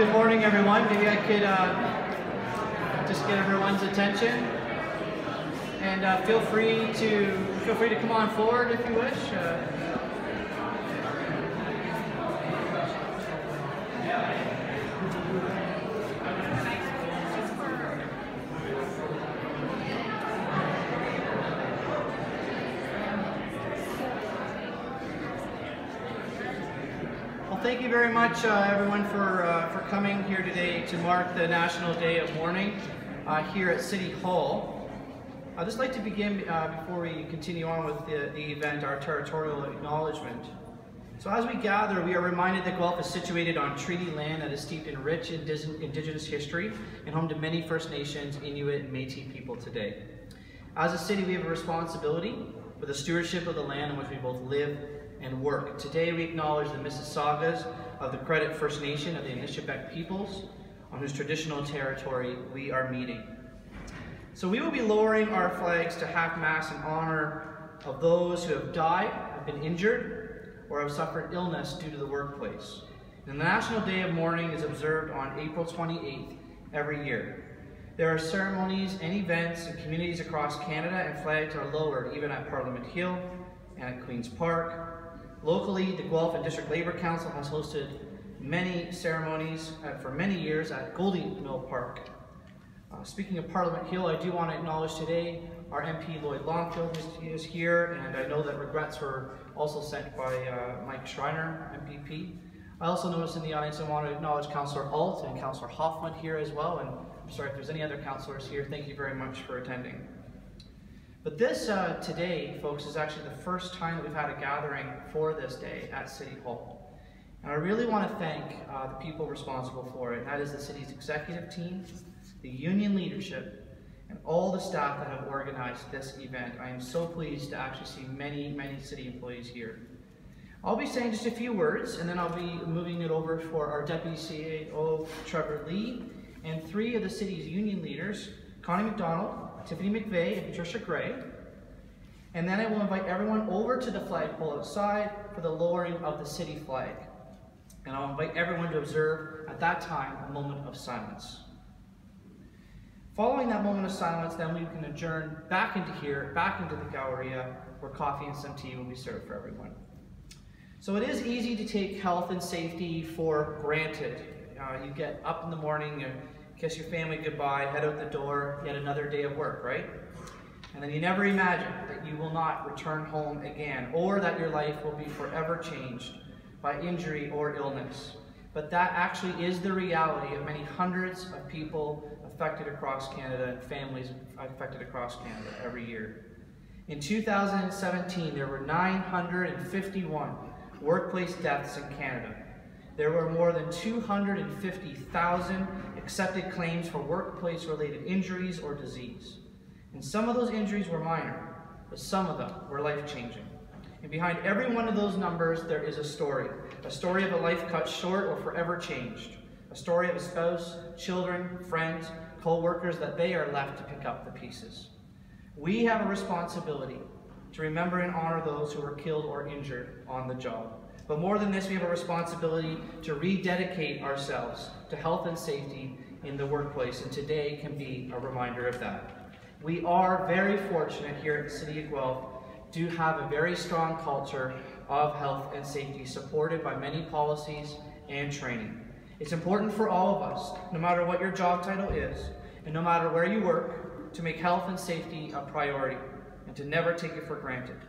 Good morning, everyone. Maybe I could just get everyone's attention, and feel free to come on forward if you wish. Thank you very much, everyone, for coming here today to mark the National Day of Mourning here at City Hall. I'd just like to begin, before we continue on with the event, our territorial acknowledgement. So as we gather, we are reminded that Guelph is situated on treaty land that is steeped in rich Indigenous history and home to many First Nations, Inuit, and Métis people today. As a city, we have a responsibility for the stewardship of the land in which we both live and work. Today we acknowledge the Mississaugas of the Credit First Nation of the Anishinaabe peoples, on whose traditional territory we are meeting. So we will be lowering our flags to half-mast in honor of those who have died, have been injured, or have suffered illness due to the workplace. And the National Day of Mourning is observed on April 28th every year. There are ceremonies and events in communities across Canada, and flags are lowered even at Parliament Hill and at Queen's Park. Locally, the Guelph and District Labour Council has hosted many ceremonies for many years at Goldie Mill Park. Speaking of Parliament Hill, I do want to acknowledge today our MP Lloyd Longfield is here, and I know that regrets were also sent by Mike Schreiner, MPP. I also noticed in the audience I want to acknowledge Councillor Alt and Councillor Hoffman here as well, and I'm sorry if there's any other councillors here. Thank you very much for attending. But this today, folks, is actually the first time that we've had a gathering for this day at City Hall. And I really want to thank the people responsible for it. That is the city's executive team, the union leadership, and all the staff that have organized this event. I am so pleased to actually see many, many city employees here. I'll be saying just a few words, and then I'll be moving it over for our Deputy CAO, Trevor Lee, and three of the city's union leaders, Connie McDonald, Tiffany McVeigh, and Patricia Gray. And then I will invite everyone over to the flagpole outside for the lowering of the city flag. And I'll invite everyone to observe at that time a moment of silence. Following that moment of silence, then we can adjourn back into here, back into the Galleria, where coffee and some tea will be served for everyone. So it is easy to take health and safety for granted. You get up in the morning, kiss your family goodbye, head out the door, yet another day of work, right? And then you never imagine that you will not return home again, or that your life will be forever changed by injury or illness. But that actually is the reality of many hundreds of people affected across Canada and families affected across Canada every year. In 2017, there were 951 workplace deaths in Canada. There were more than 250,000 accepted claims for workplace-related injuries or disease. And some of those injuries were minor, but some of them were life-changing. And behind every one of those numbers, there is a story of a life cut short or forever changed, a story of a spouse, children, friends, co-workers that they are left to pick up the pieces. We have a responsibility to remember and honor those who were killed or injured on the job. But more than this, we have a responsibility to rededicate ourselves to health and safety in the workplace, and today can be a reminder of that. We are very fortunate here at the City of Guelph to have a very strong culture of health and safety supported by many policies and training. It's important for all of us, no matter what your job title is, and no matter where you work, to make health and safety a priority and to never take it for granted.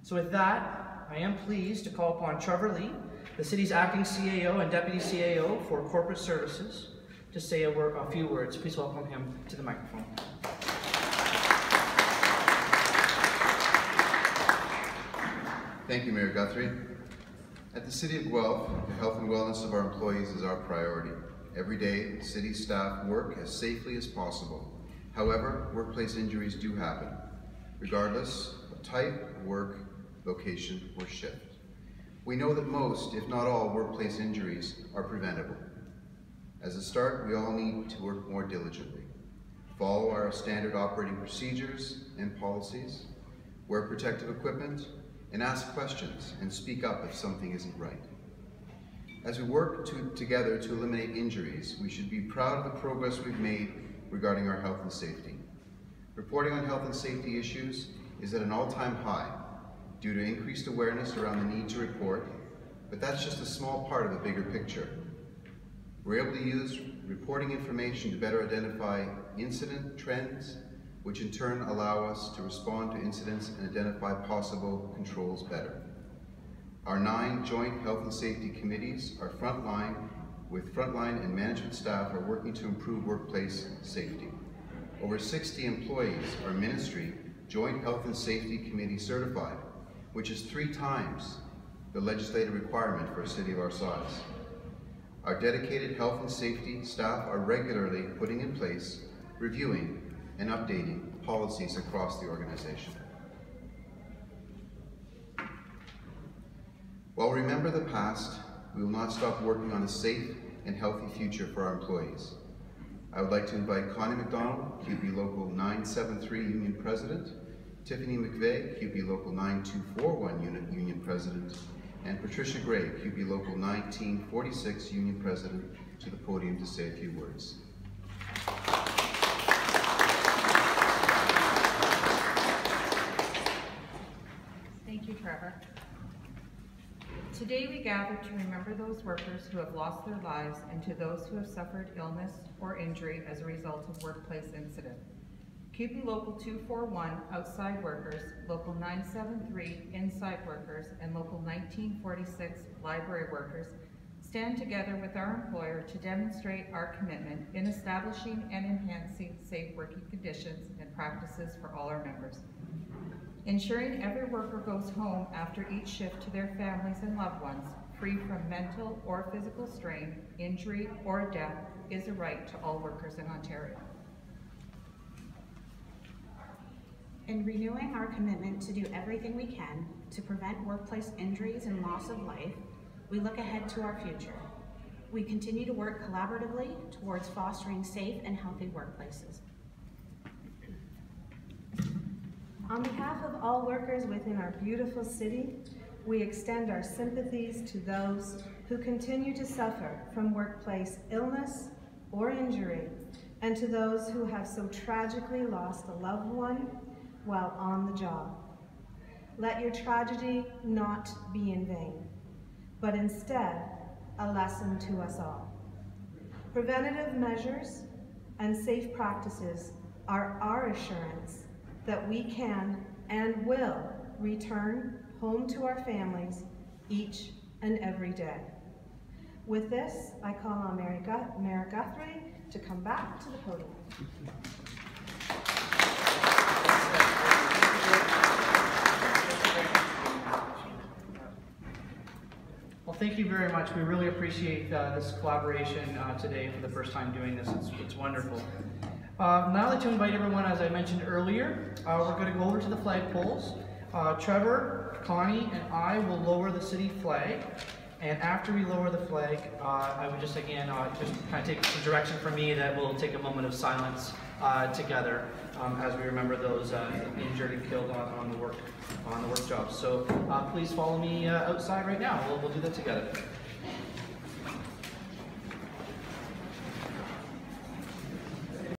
So with that, I am pleased to call upon Trevor Lee, the city's acting CAO and Deputy CAO for Corporate Services, to say a few words. Please welcome him to the microphone. Thank you, Mayor Guthrie. At the City of Guelph, the health and wellness of our employees is our priority. Every day, city staff work as safely as possible. However, workplace injuries do happen, regardless of type, work, location, or shift. We know that most, if not all, workplace injuries are preventable. As a start, we all need to work more diligently, follow our standard operating procedures and policies, wear protective equipment, and ask questions and speak up if something isn't right. As we work together to eliminate injuries, we should be proud of the progress we've made regarding our health and safety. Reporting on health and safety issues is at an all-time high due to increased awareness around the need to report, but that's just a small part of the bigger picture. We're able to use reporting information to better identify incident trends, which in turn allow us to respond to incidents and identify possible controls better. Our 9 joint health and safety committees are frontline and management staff are working to improve workplace safety. Over 60 employees are ministry joint health and safety committee certified, which is 3 times the legislative requirement for a city of our size. Our dedicated health and safety staff are regularly putting in place, reviewing, and updating policies across the organization. While we remember the past, we will not stop working on a safe and healthy future for our employees. I would like to invite Connie McDonald, QP Local 973 Union President, Tiffany McVeigh, QP Local 9241 Union President, and Patricia Gray, QP Local 1946 Union President, to the podium to say a few words. Thank you, Trevor. Today we gather to remember those workers who have lost their lives and to those who have suffered illness or injury as a result of workplace incident. QP Local 241 outside workers, Local 973 inside workers, and Local 1946 library workers stand together with our employer to demonstrate our commitment in establishing and enhancing safe working conditions and practices for all our members. Ensuring every worker goes home after each shift to their families and loved ones, free from mental or physical strain, injury, or death, is a right to all workers in Ontario. In renewing our commitment to do everything we can to prevent workplace injuries and loss of life, we look ahead to our future. We continue to work collaboratively towards fostering safe and healthy workplaces. On behalf of all workers within our beautiful city, we extend our sympathies to those who continue to suffer from workplace illness or injury, and to those who have so tragically lost a loved one while on the job. Let your tragedy not be in vain, but instead a lesson to us all. Preventative measures and safe practices are our assurance that we can and will return home to our families each and every day. With this, I call on Mayor Guthrie to come back to the podium. Well, thank you very much. We really appreciate this collaboration today for the first time doing this. It's wonderful. Now I'd like to invite everyone, as I mentioned earlier, we're going to go over to the flagpoles. Trevor, Connie, and I will lower the city flag. And after we lower the flag, I would just again, just kind of take some direction from me that we'll take a moment of silence together as we remember those injured and killed on the work job. So please follow me outside right now. We'll do that together.